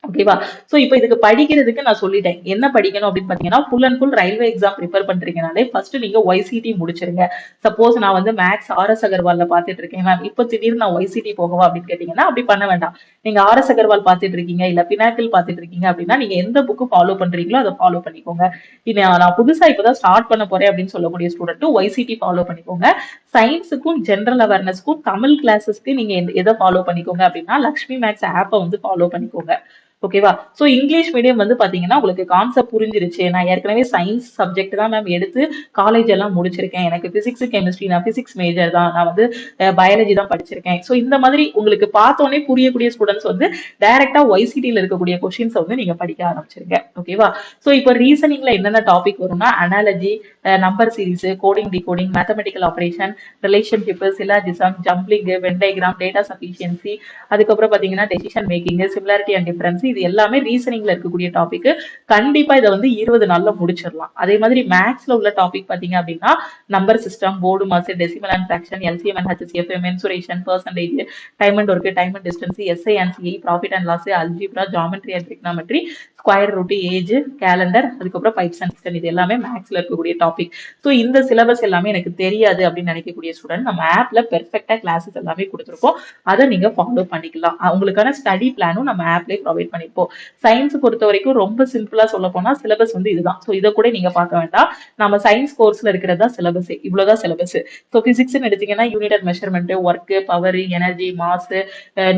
Speaker 1: ஓகேவா? சோ இப்போ இதுக்கு படிக்கிறதுக்கு நான் சொல்லிட்டேன் என்ன படிக்கணும் அப்படின்னு பாத்தீங்கன்னா, full and full railway exam prepare பண்றீங்கனாலே ஃபர்ஸ்ட் நீங்க ஒய்சிடி முடிச்சிருங்க. சப்போஸ் நான் வந்து மேக்ஸ் ஆர்எஸ் அகர்வால்ல பாத்துட்டு இருக்கேன் மேம், இப்போ திடீர்னு நான் ஒய்சிடி போகவா அப்படின்னு கேட்டீங்கன்னா அப்படி பண்ண வேண்டாம். நீங்க ஆர்எஸ் அகர்வால் பாத்துட்டு இருக்கீங்க, இல்ல பினாக்கிள் பாத்துட்டு இருக்கீங்க அப்படின்னா நீங்க எந்த புக்கு ஃபாலோ பண்றீங்களோ அதை ஃபாலோ பண்ணிக்கோங்க. இது நான் புதுசா இப்பதான் ஸ்டார்ட் பண்ண போறேன் அப்படின்னு சொல்லக்கூடிய ஸ்டூடெண்ட் ஒய்சிடி ஃபாலோ பண்ணிக்கோங்க. சயின்ஸுக்கும் ஜெனரல் அவேர்னஸ்க்கும் தமிழ் கிளாஸஸ்க்கு நீங்க எதை ஃபாலோ பண்ணிக்கோங்க அப்படின்னா, லக்ஷ்மி மேக்ஸ் ஆப்பை வந்து ஃபாலோ பண்ணிக்கோங்க. ஓகேவா? சோ இங்கிலீஷ் மீடியம் வந்து பாத்தீங்கன்னா உங்களுக்கு கான்செப்ட் புரிஞ்சிருச்சு. நான் ஏற்கனவே சயின்ஸ் சப்ஜெக்ட் தான் மேம் எடுத்து காலேஜ் எல்லாம் முடிச்சிருக்கேன். எனக்கு பிசிக்ஸ் கெமிஸ்ட்ரி, நான் பிசிக்ஸ் மேஜர் தான், நான் வந்து பயாலஜி தான் படிச்சிருக்கேன். சோ இந்த மாதிரி உங்களுக்கு பார்த்தோன்னே புரியக்கூடிய ஸ்டூடெண்ட்ஸ் வந்து டைரக்டா ஒய்சிடில இருக்கக்கூடிய கொஸ்டின்ஸ் வந்து நீங்க படிக்க ஆரம்பிச்சிருங்க. ஓகேவா? சோ இப்போ ரீசனிங்ல என்னென்ன டாபிக் வரும்னா, analogy, number series, coding decoding, mathematical operation, relationship, syllogism, jumbling, Venn diagram, data sufficiency, அதுக்கப்புறம் பாத்தீங்கன்னா decision making, similarity and difference, இது எல்லாமே ரீசனிங்ல இருக்கக்கூடிய டாபிக். கண்டிப்பா இதை வந்து 20 நாள்ல முடிச்சிடலாம். அதே மாதிரி மேக்ஸ்ல உள்ள டாபிக் பாத்தீங்க அப்படின்னா, number system, BODMAS, decimal and fraction, LCM and HCF, mensuration, percentage, time and work, time and distance, SI and CI, profit and loss, algebra, geometry and trigonometry, square root, age, calendar, அதுக்கப்புறம் pipes and cistern, இது எல்லாமே மேக்ஸ்ல இருக்கக்கூடிய topic. So இந்த syllabus எல்லாமே எனக்கு தெரியாது அப்படின்னு நினைக்கக்கூடிய ஸ்டூடெண்ட் நம்ம ஆப்ல பெர்ஃபெக்டா கிளாஸஸ் எல்லாமே கொடுத்துருக்கோம். அதை நீங்க ஃபாலோ பண்ணிக்கலாம். உங்களுக்கான ஸ்டடி பிளானும் நம்ம ஆப்லேயே ப்ரொவைட் பண்ணிப்போம். சயின்ஸ் பொறுத்த வரைக்கும் ரொம்ப சிம்பிளா சொல்ல போனா சிலபஸ் வந்து இதுதான். ஸோ இதை கூட நீங்க பார்க்க வேண்டாம். நம்ம சயின்ஸ் கோர்ஸ்ல இருக்கிறதா சிலபஸ், இவ்வளவுதான் சிலபஸ். ஸோ பிசிக்ஸ் எடுத்தீங்கன்னா unit and measurement, work, power, energy, mass,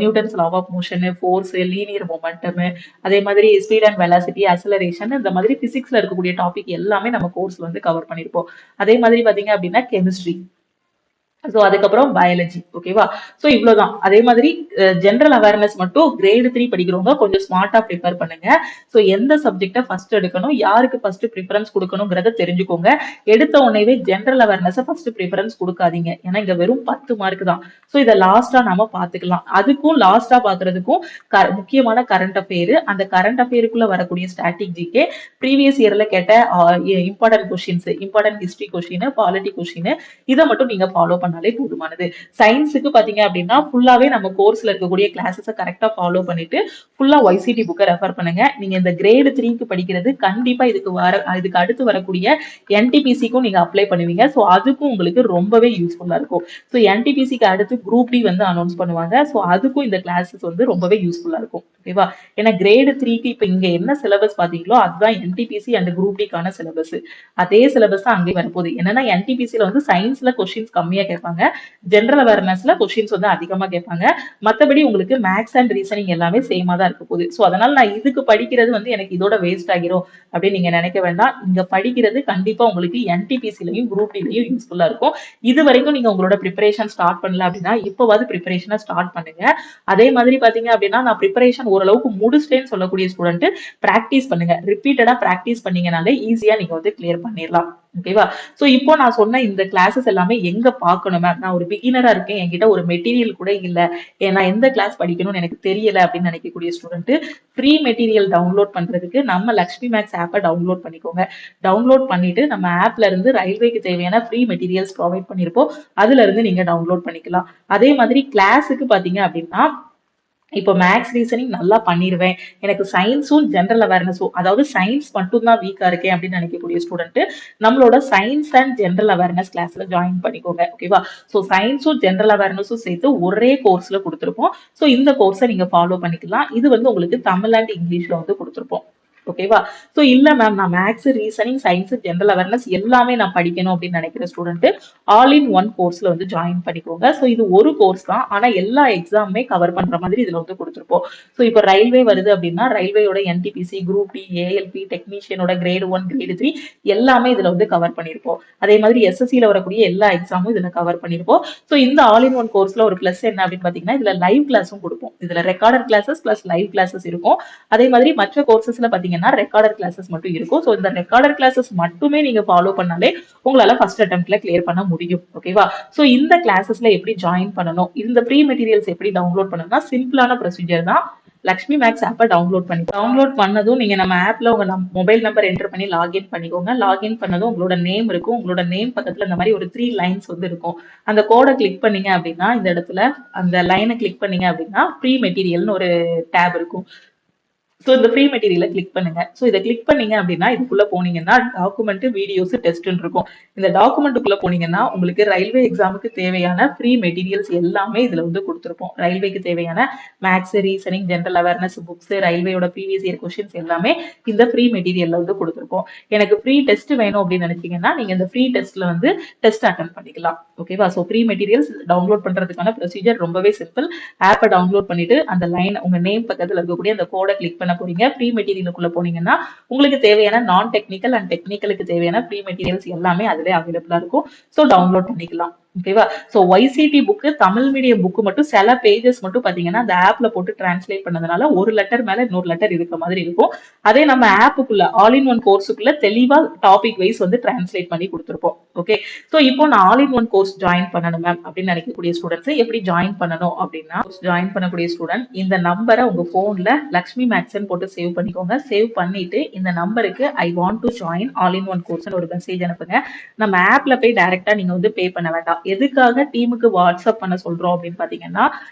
Speaker 1: Newton's law of motion, force, linear momentum, அதே மாதிரி ஸ்பீட் அண்ட் வெலாசிட்டி, அக்ஸலரேஷன், இந்த மாதிரி பிசிக்ஸ்ல இருக்கக்கூடிய டாபிக் எல்லாமே நம்ம கோர்ஸ்ல வந்து கவர் பண்ணிருப்போம். அதே மாதிரி பாத்தீங்க அப்படின்னா கெமிஸ்ட்ரி, சோ அதுக்கப்புறம் பயாலஜி. ஓகேவா? சோ இவ்வளவுதான். அதே மாதிரி ஜெனரல் அவேர்னஸ் மட்டும் கிரேட் 3 படிக்கிறவங்க கொஞ்சம் ஸ்மார்ட்டா ப்ரிப்பேர் பண்ணுங்க. சோ எந்த சப்ஜெக்ட ஃபர்ஸ்ட் எடுக்கணும், யாருக்கு ஃபர்ஸ்ட் ப்ரிஃபரன்ஸ் கொடுக்கணும்ங்கறத தெரிஞ்சுக்கோங்க. எடுத்த உடனே ஜெனரல் அவேர்னஸ் ஃபர்ஸ்ட் ப்ரிஃபரன்ஸ் கொடுக்காதீங்க. ஏன்னா இங்க வெறும் 10 மார்க் தான். சோ இதை லாஸ்டா நாம பாத்துக்கலாம். அதுக்கும் லாஸ்டா பாக்குறதுக்கும் முக்கியமான கரண்ட் அஃபேர், அந்த கரண்ட் அஃபேருக்குள்ள வரக்கூடிய ஸ்டாட்டிக் ஜிகே, ப்ரீவியஸ் இயர்ல கேட்ட important questions, important history question, polity question, இதை மட்டும் நீங்க ஃபாலோ பண்ண பண்ணாலே போதுமானது. சயின்ஸுக்கு பாத்தீங்க அப்படின்னா ஃபுல்லாவே நம்ம கோர்ஸ்ல இருக்கக்கூடிய கிளாஸஸை கரெக்டா ஃபாலோ பண்ணிட்டு ஃபுல்லா YCT புக்கை ரெஃபர் பண்ணுங்க. நீங்க இந்த கிரேடு 3க்கு படிக்கிறது கண்டிப்பா இதுக்கு அடுத்து வரக்கூடிய NTPCக்கும் நீங்க அப்ளை பண்ணுவீங்க. ஸோ அதுக்கும் உங்களுக்கு ரொம்பவே யூஸ்ஃபுல்லா இருக்கும். ஸோ NTPCக்கு அடுத்து குரூப் டி வந்து அனௌன்ஸ் பண்ணுவாங்க. ஸோ அதுக்கும் இந்த கிளாஸஸ் வந்து ரொம்பவே யூஸ்ஃபுல்லா இருக்கும். ஓகேவா? ஏன்னா கிரேடு 3க்கு இப்ப இங்க என்ன சிலபஸ் பாத்தீங்களோ அதுதான் NTPC அண்ட் குரூப் டிக்கான சிலபஸ். அதே சிலபஸ் தான் அங்கே வரப்போகுது. என்னன்னா NTPCல வந்து சயின்ஸ்ல கொஸ்டின்ஸ் கம்மியா கேட்பாங்க, ஜென்ரல் அவேர்னஸ்ல கொஸ்டின்ஸ் வந்து அதிகமா கேட்பாங்க. மத்தபடி உங்களுக்கு மேக்ஸ் அண்ட் ரீசனிங் எல்லாமே சேமா தான் இருக்க போகுது. ஸோ அதனால நான் இதுக்கு படிக்கிறது வந்து எனக்கு இதோட வேஸ்ட் ஆகிரும் அப்படின்னு நீங்க நினைக்க வேண்டாம். இங்க படிக்கிறது கண்டிப்பா உங்களுக்கு NTPCலையும் குரூப் டிலையும் யூஸ்ஃபுல்லா இருக்கும். இது வரைக்கும் நீங்க உங்களோட ப்ரிப்பரேஷன் ஸ்டார்ட் பண்ணல அப்படின்னா இப்போவாது ப்ரிப்பரேஷனை ஸ்டார்ட் பண்ணுங்க. அதே மாதிரி பாத்தீங்க அப்படின்னா நான் ப்ரிப்பரேஷன் ஓரளவுக்கு முடிச்சிட்டேன்னு சொல்லக்கூடிய ஸ்டூடெண்ட் பிராக்டிஸ் பண்ணுங்க. ரிப்பீட்டடா பிராக்டிஸ் பண்ணீங்கனாலே ஈஸியா நீங்க வந்து கிளியர் பண்ணிடலாம். ஓகேவா? சோ இப்போ நான் சொன்ன இந்த கிளாஸஸ் எல்லாமே எங்க பார்க்கணும் மேம்? நான் ஒரு பிகினரா இருக்கேன், என்கிட்ட ஒரு மெட்டீரியல் கூட இல்ல, நான் எந்த கிளாஸ் படிக்கணும்னு எனக்கு தெரியல அப்படின்னு நினைக்கக்கூடிய ஸ்டூடெண்ட் ஃப்ரீ மெட்டீரியல் டவுன்லோட் பண்றதுக்கு நம்ம லக்ஷ்மி மேக்ஸ் ஆப்பை டவுன்லோட் பண்ணிக்கோங்க. டவுன்லோட் பண்ணிட்டு நம்ம ஆப்ல இருந்து ரயில்வேக்கு தேவையான ஃப்ரீ மெட்டீரியல்ஸ் ப்ரொவைட் பண்ணிருப்போம், அதுல இருந்து நீங்க டவுன்லோட் பண்ணிக்கலாம். அதே மாதிரி கிளாஸுக்கு பாத்தீங்க அப்படின்னா இப்போ மேக்ஸ் ரீசனிங் நல்லா பண்ணிடுவேன், எனக்கு சயின்ஸும் ஜென்ரல் அவேர்னஸும், அதாவது சயின்ஸ் மட்டும் தான் வீக்கா இருக்கேன் அப்படின்னு நினைக்கக்கூடிய ஸ்டூடெண்ட் நம்மளோட சயின்ஸ் அண்ட் ஜென்ரல் அவேர்னஸ் கிளாஸ்ல ஜாயின் பண்ணிக்கோங்க. ஓகேவா? ஸோ சயின்ஸும் ஜென்ரல் அவேர்னஸும் சேர்த்து ஒரே கோர்ஸ்ல கொடுத்துருப்போம். ஸோ இந்த கோர்ஸை நீங்க ஃபாலோ பண்ணிக்கலாம். இது வந்து உங்களுக்கு தமிழ் அண்ட் இங்கிலீஷ்ல வந்து கொடுத்துருப்போம். ஓகேவா? சோ இல்ல மேம் நான் maths reasoning science general awareness எல்லாமே நான் படிக்கணும் அப்படின்னு நினைக்கிற ஸ்டூடெண்ட் ஆல் இன் ஒன் கோர்ஸ்ல வந்து ஜாயின் பண்ணிக்கோங்க. சோ இது ஒரு கோர்ஸ் தான், ஆனா எல்லா எக்ஸாமுமே கவர் பண்ற மாதிரி இதுல வந்து கொடுத்துருப்போம். சோ இப்போ ரயில்வே வருது அப்படின்னா ரயில்வேயோட NTPC குரூப் டி ALP டெக்னீஷியனோட கிரேடு 1 கிரேடு 3 எல்லாமே இதுல வந்து கவர் பண்ணிருப்போம். அதே மாதிரி SSCல வரக்கூடிய எல்லா எக்ஸாமும் இதுல கவர் பண்ணிருப்போம். சோ இந்த ஆல் இன் ஒன் கோர்ஸ்ல ஒரு பிளஸ் என்ன அப்படின்னு பாத்தீங்கன்னா இதுல லைவ் கிளாஸும் கொடுப்போம். இதுல recorded classes plus live classes இருக்கும். அதே மாதிரி மற்ற கோர்சஸ்ல பாத்தீங்கன்னா ரெக்கார்டர் கிளாஸஸ் மட்டும் இருக்கும். சோ இந்த ரெக்கார்டர் கிளாஸஸ் மட்டுமே நீங்க ஃபாலோ பண்ணாலே உங்களால ஃபர்ஸ்ட் அட்டெம்ப்ட்ல கிளியர் பண்ண முடியும். ஓகேவா? சோ இந்த கிளாஸஸ்ல எப்படி ஜாயின் பண்ணணும், இந்த ஃப்ரீ மெட்டீரியல்ஸ் எப்படி டவுன்லோட் பண்ணணும்னா சிம்பிளான ப்ரொசீஜர் தான். லக்ஷ்மி மேக்ஸ் ஆப்பை டவுன்லோட் பண்ணதும் நீங்க நம்ம ஆப்ல உங்க மொபைல் நம்பர் என்டர் பண்ணி லாகின் பண்ணிக்கோங்க. லாகின் பண்ணதும் உங்களோட நேம் இருக்கும். உங்களோட நேம் பக்கத்துல இந்த மாதிரி ஒரு 3 லைன்ஸ் வந்து இருக்கும். அந்த கோடை கிளிக் பண்ணீங்க அப்படின்னா இந்த இடத்துல அந்த லைனை கிளிக் பண்ணீங்க அப்படின்னா ஃப்ரீ மெட்டீரியல்னு ஒரு டேப் இருக்கும். ஸோ இந்த ஃப்ரீ மெட்டீரியலை கிளிக் பண்ணுங்க. ஸோ இதை கிளிக் பண்ணீங்க அப்படின்னா இதுக்குள்ள போனீங்கன்னா டாக்குமெண்ட் வீடியோஸ் டெஸ்ட்னு இருக்கும். இந்த டாக்குமெண்ட்டுக்குள்ள போனீங்கன்னா உங்களுக்கு ரயில்வே எக்ஸாமுக்கு தேவையான ஃப்ரீ மெட்டீரியல்ஸ் எல்லாமே இதுல வந்து கொடுத்துருப்போம். ரயில்வேக்கு தேவையான maths reasoning general awareness books ரயில்வேயோட ப்ரீவியஸ் இயர் கொஸ்டின்ஸ் எல்லாமே இந்த ஃப்ரீ மெட்டீரியல்ல வந்து கொடுத்துருப்போம். எனக்கு ஃப்ரீ டெஸ்ட் வேணும் அப்படின்னு நினைச்சீங்கன்னா நீங்க இந்த ஃப்ரீ டெஸ்ட்ல வந்து டெஸ்ட் அட்டன் பண்ணிக்கலாம். ஓகேவா? ஸோ ஃப்ரீ மெட்டீரியல்ஸ் டவுன்லோட் பண்றதுக்கான ப்ரொசீஜர் ரொம்பவே சிம்பிள். ஆப்பை டவுன்லோட் பண்ணிட்டு அந்த லைன் உங்க நேம் பக்கத்துல இருக்கக்கூடிய அந்த கோடை கிளிக் பண்ண போறீங்க. ஃப்ரீ மெட்டீரியலுக்குள்ள போனீங்கன்னா உங்களுக்கு தேவையான நான் டெக்னிக்கல் அண்ட் டெக்னிக்கலுக்கு தேவையான ஃப்ரீ மெட்டீரியல்ஸ் எல்லாமே அதுல அவைலபிளா இருக்கும். சோ டவுன்லோட் பண்ணிக்கலாம். ஓகேவா? So YCT book Tamil medium book மட்டும் சில பேஜஸ் மட்டும் பாத்தீங்கன்னா அந்த ஆப்ல போட்டு டிரான்ஸ்லேட் பண்ணதுனால ஒரு லெட்டர் மேல இன்னொரு லெட்டர் இருக்க மாதிரி இருக்கும். அதே நம்ம ஆப்புக்குள்ள ஆல் இன் ஒன் கோர்ஸுக்குள்ள தெளிவா டாபிக் வைஸ் வந்து டிரான்ஸ்லேட் பண்ணி கொடுத்துருப்போம். ஓகே. சோ இப்போ நான் all in one course join பண்ணணும் மேம் அப்படின்னு நினைக்கக்கூடிய ஸ்டூடெண்ட்ஸ் எப்படி ஜாயின் பண்ணணும் அப்படின்னா ஜாயின் பண்ணக்கூடிய ஸ்டூடெண்ட் இந்த நம்பரை உங்க போன்ல லக்ஷ்மி மேக்ஸ்ன்னு போட்டு சேவ் பண்ணிக்கோங்க. சேவ் பண்ணிட்டு இந்த நம்பருக்கு ஐ want to join all in one course ஒரு மெசேஜ் அனுப்புங்க. நம்ம ஆப்ல போய் டைரக்டா நீங்க வந்து பே பண்ண வேண்டாம். எதுக்காக டீமுக்கு வாட்ஸ்அப் பண்ண சொல்றோம் அப்படின்னு பாத்தீங்கன்னா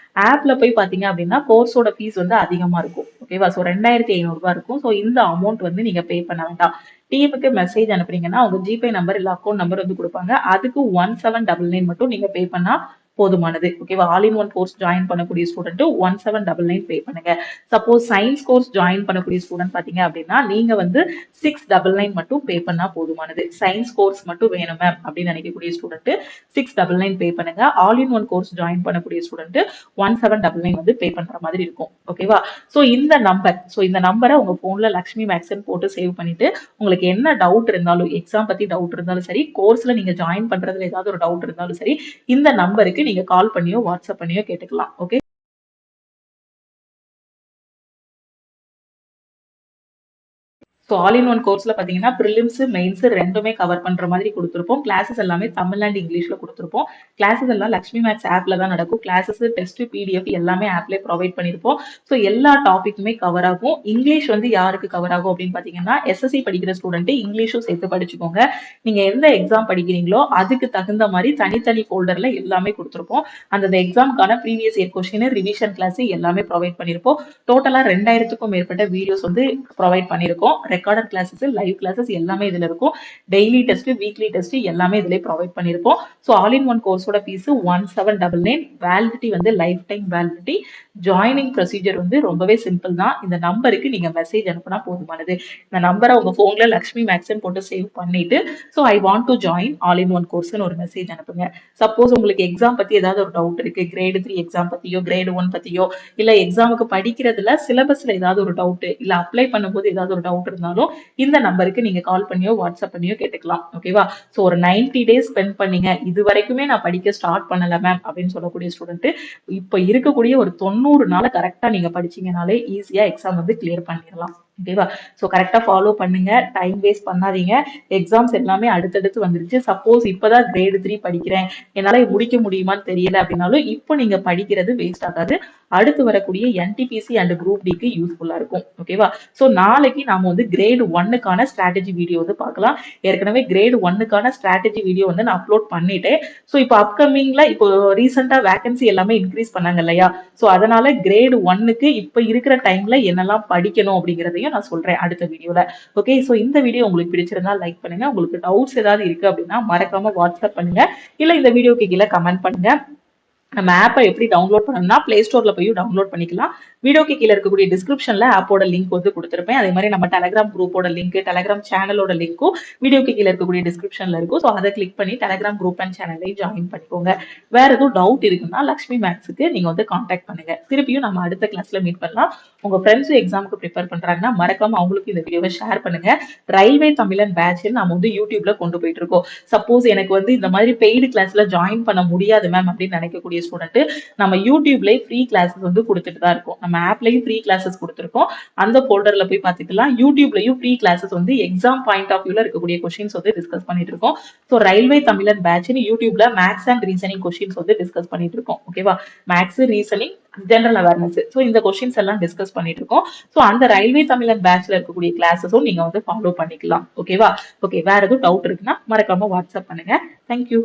Speaker 1: ஆப்ல போய் பாத்தீங்க அப்படின்னா கோர்ஸோட ஃபீஸ் வந்து அதிகமா இருக்கும். ஓகேவா? சோ 2500 ரூபாய் இருக்கும். சோ இந்த அமௌண்ட் வந்து நீங்க பே பண்ண வேண்டாம். டீமுக்கு மெசேஜ் அனுப்புறீங்கன்னா அவங்க ஜிபே நம்பர் இல்ல அக்கௌண்ட் நம்பர் வந்து கொடுப்பாங்க. அதுக்கு 1799 மட்டும் நீங்க பே பண்ணா போதுமானது. ஓகேவா? All in one course join பண்ணக்கூடிய ஸ்டூடெண்ட் 1799 பே பண்ணுங்க. சப்போஸ் சயின்ஸ் கோர்ஸ் ஜாயின் பண்ணக்கூடிய ஸ்டூடெண்ட் பாத்தீங்க அப்படின்னா நீங்க வந்து 699 மட்டும் பே பண்ணா போதுமானது. சயின்ஸ் கோர்ஸ் மட்டும் வேணும் மேம் அப்படின்னு நினைக்கக்கூடிய ஸ்டூடெண்ட் 699 பே பண்ணுங்க. All in one course join பண்ணக்கூடிய ஸ்டூடெண்ட் 1799 வந்து பே பண்ற மாதிரி இருக்கும். ஓகேவா? சோ இந்த நம்பரை உங்க போன்ல லக்ஷ்மி மேக்ஸ்ன்னு போட்டு சேவ் பண்ணிட்டு உங்களுக்கு என்ன டவுட் இருந்தாலும் எக்ஸாம் பத்தி டவுட் இருந்தாலும் சரி, கோர்ஸ்ல நீங்க ஜாயின் பண்றதுல ஏதாவது ஒரு டவுட் இருந்தாலும் சரி, இந்த நம்பருக்கு நீங்க கால் பண்ணியோ வாட்ஸ்அப் பண்ணியோ கேட்டுக்கலாம். Okay. So all in one கோர்ஸ்ல பாத்தீங்கன்னா ப்ரிலிம்ஸ் மெயின்ஸ் ரெண்டுமே கவர் பண்ற மாதிரி கொடுத்துருப்போம். கிளாஸஸ் எல்லாமே தமிழ் அண்ட் இங்கிலீஷ்ல கொடுத்துருப்போம். கிளாஸஸ் எல்லாம் லக்ஷ்மி மேக்ஸ் ஆப்ல தான் நடக்கும். கிளாஸஸ், டெஸ்ட், பிடிஎஃப் எல்லாமே ஆப்லேயே ப்ரொவைட் பண்ணியிருப்போம். ஸோ எல்லா டாபிக்குமே கவர் ஆகும். இங்கிலீஷ் வந்து யாருக்கு கவர் ஆகும் அப்படின்னு பார்த்தீங்கன்னா, எஸ்எஸ்சி படிக்கிற ஸ்டூடெண்ட் இங்கிலீஷும் சேர்த்து படிச்சுக்கோங்க. நீங்க எந்த எக்ஸாம் படிக்கிறீங்களோ அதுக்கு தகுந்த மாதிரி தனித்தனி ஃபோல்டர்ல எல்லாமே கொடுத்துருப்போம். அந்த எக்ஸாமுக்கான previous year question, revision class எல்லாமே ப்ரொவைட் பண்ணியிருப்போம். டோட்டலா 2000க்கும் மேற்பட்ட வீடியோஸ் வந்து ப்ரொவைட் பண்ணியிருக்கோம். ரெக்கார்டட் கிளாஸஸ், லைவ் கிளாஸஸ் எல்லாமே இதுல இருக்கும். டெய்லி டெஸ்ட், வீக்லி டெஸ்ட் எல்லாமே இதுல ப்ரொவைட் பண்ணியிருப்போம். ஸோ ஆல் இன் ஒன் கோர்ஸோட ஃபீஸ் 1799. வேலிடிட்டி வந்து lifetime validity. Joining procedure வந்து ரொம்பவே சிம்பிள் தான். இந்த நம்பருக்கு நீங்க மெசேஜ் அனுப்புனா போதுமானது. இந்த நம்பரை உங்க போன்ல லக்ஷ்மி மேக்ஸ்ன்னு போட்டு சேவ் பண்ணிட்டு so I want to join all in one கோர்ஸ்னு ஒரு மெசேஜ் அனுப்புங்க. சப்போஸ் உங்களுக்கு எக்ஸாம் பத்தி ஏதாவது ஒரு டவுட் இருக்கு, கிரேடு 3 எக்ஸாம் பத்தியோ கிரேடு 1 பத்தியோ, இல்ல எக்ஸாமுக்கு படிக்கிறதுல சிலபஸ்ல ஏதாவது ஒரு டவுட், இல்ல அப்ளை பண்ணும்போது ஏதாவது ஒரு டவுட் இருந்தாலும் இந்த நம்பருக்கு நீங்க கால் பண்ணியோ வாட்ஸ்அப் பண்ணியோ கேட்டுக்கலாம். ஓகேவா? ஸோ ஒரு 90 டேஸ் ஸ்பெண்ட் பண்ணீங்க, இது வரைக்குமே நான் படிக்க ஸ்டார்ட் பண்ணல மேம் அப்படின்னு சொல்லக்கூடிய ஸ்டூடெண்ட் இப்ப இருக்கக்கூடிய ஒரு 90 நாளை கரெக்டா நீங்க படிச்சீங்கனாலே ஈஸியா எக்ஸாம் வந்து கிளியர் பண்ணிடலாம். ஓகேவா? ஸோ கரெக்டா ஃபாலோ பண்ணுங்க, டைம் வேஸ்ட் பண்ணாதீங்க. எக்ஸாம்ஸ் எல்லாமே அடுத்தடுத்து வந்துருச்சு. சப்போஸ் இப்பதான் கிரேடு 3 படிக்கிறேன், என்னால முடிக்க முடியுமான்னு தெரியல அப்படின்னாலும் இப்போ நீங்க படிக்கிறது வேஸ்ட் ஆகாது. அடுத்து வரக்கூடிய என்டிபிசி அண்ட் குரூப் டிக்கு யூஸ்ஃபுல்லா இருக்கும். ஓகேவா? ஸோ நாளைக்கு நாம வந்து கிரேடு 1க்கான ஸ்ட்ராட்டஜி வீடியோ வந்து பார்க்கலாம். ஏற்கனவே கிரேடு 1க்கான ஸ்ட்ராட்டஜி வீடியோ வந்து நான் அப்லோட் பண்ணிட்டேன். ஸோ இப்போ அப்கமிங்ல இப்போ ரீசெண்டா வேகன்சி எல்லாமே இன்க்ரீஸ் பண்ணாங்க இல்லையா? ஸோ அதனால கிரேடு 1க்கு இப்ப இருக்கிற டைம்ல என்னெல்லாம் படிக்கணும் அப்படிங்கிறதையும் நான் சொல்றேன் அடுத்த வீடியோல. ஓகே, ஸோ இந்த வீடியோ உங்களுக்கு பிடிச்சிருந்தா லைக் பண்ணுங்க. உங்களுக்கு டவுட்ஸ் ஏதாவது இருக்கு அப்படின்னா மறக்காம வாட்ஸ்அப் பண்ணுங்க, இல்ல இந்த வீடியோக்கு கீழே கமெண்ட் பண்ணுங்க. நம்ம ஆப்பை எப்படி டவுன்லோட் பண்ணணும்னா பிளே ஸ்டோர்ல போய் டவுன்லோட் பண்ணிக்கலாம். வீடியோக்கு கீழே இருக்கக்கூடிய டிஸ்கிரிப்ஷன்ல ஆப்போட லிங்க் வந்து கொடுத்துருப்பேன். அதே மாதிரி நம்ம டெலிகிராம் குரூப்போட லிங்க், டெலிகிராம் சேனலோட லிங்க்கும் வீடியோக்கு கீழே இருக்கக்கூடிய டிஸ்கிரிப்ஷன்ல இருக்கும். ஸோ அதை கிளிக் பண்ணி டெலிகிராம் குரூப் அண்ட் சேனலையும் ஜாயின் பண்ணிக்கோங்க. வேற எதுவும் டவுட் இருக்குன்னா லக்ஷ்மி மேக்ஸுக்கு நீங்க வந்து கான்டாக்ட் பண்ணுங்க. திருப்பியும் நம்ம அடுத்த கிளாஸ்ல மீட் பண்ணலாம். உங்க ஃப்ரெண்ட்ஸ் எக்ஸாமுக்கு ப்ரிப்பேர் பண்றாங்கன்னா மறக்காம அவங்களுக்கு இந்த வீடியோவை ஷேர் பண்ணுங்க. ரயில்வே தமிழன் பேட்ச் நம்ம வந்து யூடியூப்ல கொண்டு போயிட்டு இருக்கோம். சப்போஸ் எனக்கு வந்து இந்த மாதிரி பெய்டு கிளாஸ்ல ஜாயின் பண்ண முடியாது மேம் அப்படின்னு நினைக்கக்கூடிய ஸ்டூடெண்ட் நம்ம யூடியூப்லயே ஃப்ரீ கிளாஸஸ் வந்து கொடுத்துட்டு தான் இருக்கோம். நம்ம ஆப்லயும் ஃப்ரீ கிளாஸஸ் கொடுத்துருக்கோம். அந்த போல்டர்ல போய் பார்த்துக்கலாம். யூடியூப்லயும் ஃப்ரீ கிளாஸஸ் வந்து எக்ஸாம் பாயிண்ட் ஆஃப் வியூல இருக்கக்கூடிய கொஸ்டின்ஸ் வந்து டிஸ்கஸ் பண்ணிட்டு இருக்கோம். ஸோ ரயில்வே தமிழன் பேட்ச்னு யூடியூப்ல மேக்ஸ் அண்ட் ரீசனிங் கொஸ்டின்ஸ் வந்து டிஸ்கஸ் பண்ணிட்டு இருக்கோம். ஓகேவா? Maths, reasoning, general awareness. So இந்த கொஸ்டின்ஸ் எல்லாம் டிஸ்கஸ் பண்ணிட்டு இருக்கோம். ஸோ அந்த ரயில்வே தமிழன் பேட்ச்ல இருக்கக்கூடிய கிளாஸஸும் நீங்க வந்து ஃபாலோ பண்ணிக்கலாம். ஓகேவா? ஓகே, வேற எதுவும் டவுட் இருக்குன்னா மறக்காம வாட்ஸ்அப் பண்ணுங்க. தேங்க்யூ.